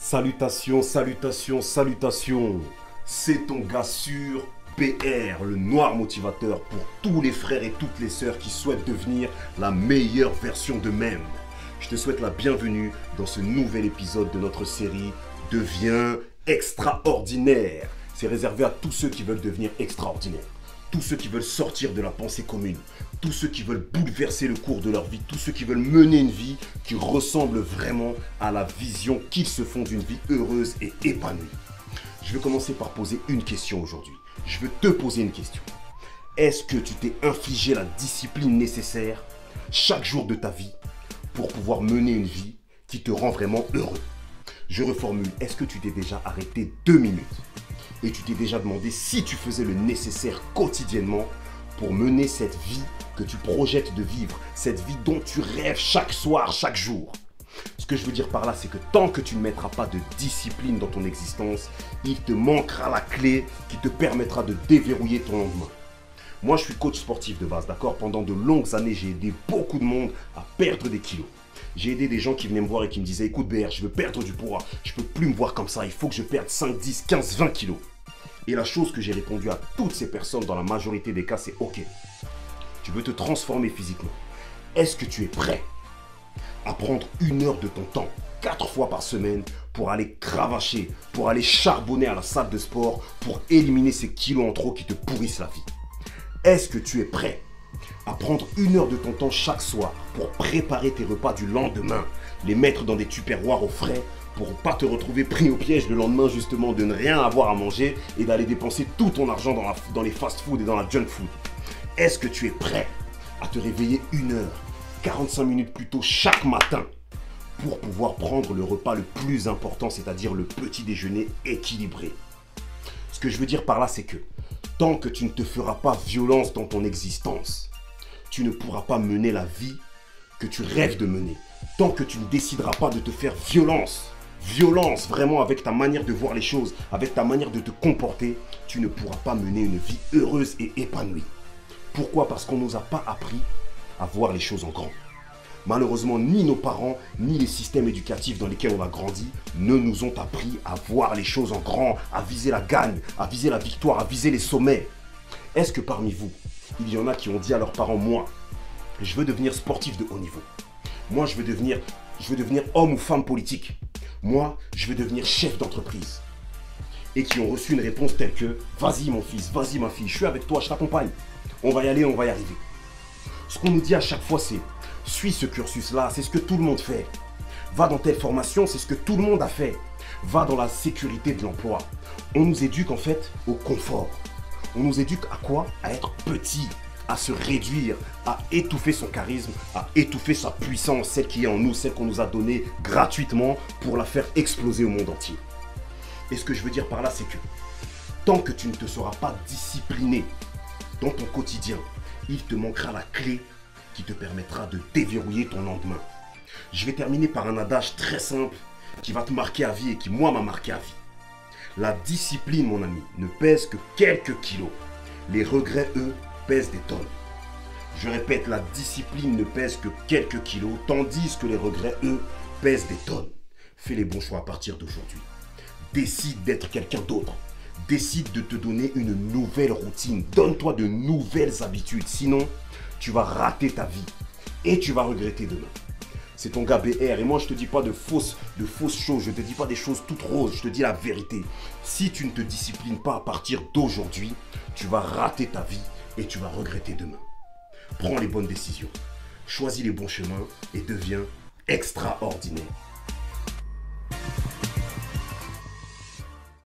Salutations, salutations, salutations. C'est ton gars sûr, BR, le noir motivateur pour tous les frères et toutes les sœurs qui souhaitent devenir la meilleure version d'eux-mêmes. Je te souhaite la bienvenue dans ce nouvel épisode de notre série Deviens extraordinaire. C'est réservé à tous ceux qui veulent devenir extraordinaires. Tous ceux qui veulent sortir de la pensée commune, tous ceux qui veulent bouleverser le cours de leur vie, tous ceux qui veulent mener une vie qui ressemble vraiment à la vision qu'ils se font d'une vie heureuse et épanouie. Je vais commencer par poser une question aujourd'hui. Je veux te poser une question. Est-ce que tu t'es infligé la discipline nécessaire chaque jour de ta vie pour pouvoir mener une vie qui te rend vraiment heureux? Je reformule, est-ce que tu t'es déjà arrêté 2 minutes et tu t'es déjà demandé si tu faisais le nécessaire quotidiennement pour mener cette vie que tu projettes de vivre, cette vie dont tu rêves chaque soir, chaque jour? Ce que je veux dire par là, c'est que tant que tu ne mettras pas de discipline dans ton existence, il te manquera la clé qui te permettra de déverrouiller ton lendemain. Moi, je suis coach sportif de base, d'accord? Pendant de longues années, j'ai aidé beaucoup de monde à perdre des kilos. J'ai aidé des gens qui venaient me voir et qui me disaient « Écoute BR, je veux perdre du poids, je peux plus me voir comme ça, il faut que je perde 5, 10, 15, 20 kilos. » Et la chose que j'ai répondu à toutes ces personnes dans la majorité des cas, c'est « Ok, tu veux te transformer physiquement. Est-ce que tu es prêt à prendre 1 heure de ton temps, 4 fois par semaine, pour aller cravacher, pour aller charbonner à la salle de sport, pour éliminer ces kilos en trop qui te pourrissent la vie? Est-ce que tu es prêt à prendre 1 heure de ton temps chaque soir pour préparer tes repas du lendemain, les mettre dans des tupperwares au frais pour ne pas te retrouver pris au piège le lendemain justement de ne rien avoir à manger et d'aller dépenser tout ton argent dans les fast-food et dans la junk food? Est-ce que tu es prêt à te réveiller 1 heure, 45 minutes plus tôt chaque matin pour pouvoir prendre le repas le plus important, c'est-à-dire le petit déjeuner équilibré? Ce que je veux dire par là, c'est que tant que tu ne te feras pas violence dans ton existence, tu ne pourras pas mener la vie que tu rêves de mener. Tant que tu ne décideras pas de te faire violence vraiment avec ta manière de voir les choses, avec ta manière de te comporter, tu ne pourras pas mener une vie heureuse et épanouie. Pourquoi? Parce qu'on ne nous a pas appris à voir les choses en grand. Malheureusement, ni nos parents, ni les systèmes éducatifs dans lesquels on a grandi ne nous ont appris à voir les choses en grand, à viser la gagne, à viser la victoire, à viser les sommets. Est-ce que parmi vous, il y en a qui ont dit à leurs parents, moi, je veux devenir sportif de haut niveau. Moi, je veux devenir homme ou femme politique. Moi, je veux devenir chef d'entreprise. Et qui ont reçu une réponse telle que, vas-y mon fils, vas-y ma fille, je suis avec toi, je t'accompagne. On va y aller, on va y arriver. Ce qu'on nous dit à chaque fois, c'est, suis ce cursus-là, c'est ce que tout le monde fait. Va dans telle formation, c'est ce que tout le monde a fait. Va dans la sécurité de l'emploi. On nous éduque en fait au confort. On nous éduque à quoi? À être petit, à se réduire, à étouffer son charisme, à étouffer sa puissance, celle qui est en nous, celle qu'on nous a donnée gratuitement pour la faire exploser au monde entier. Et ce que je veux dire par là, c'est que tant que tu ne te seras pas discipliné dans ton quotidien, il te manquera la clé qui te permettra de déverrouiller ton lendemain. Je vais terminer par un adage très simple qui va te marquer à vie et qui, moi, m'a marqué à vie. La discipline, mon ami, ne pèse que quelques kilos. Les regrets, eux, pèsent des tonnes. Je répète, la discipline ne pèse que quelques kilos, tandis que les regrets, eux, pèsent des tonnes. Fais les bons choix à partir d'aujourd'hui. Décide d'être quelqu'un d'autre. Décide de te donner une nouvelle routine. Donne-toi de nouvelles habitudes. Sinon, tu vas rater ta vie et tu vas regretter demain. C'est ton gars BR et moi je te dis pas de fausses choses, je te dis pas des choses toutes roses, je te dis la vérité. Si tu ne te disciplines pas à partir d'aujourd'hui, tu vas rater ta vie et tu vas regretter demain. Prends les bonnes décisions, choisis les bons chemins et deviens extraordinaire.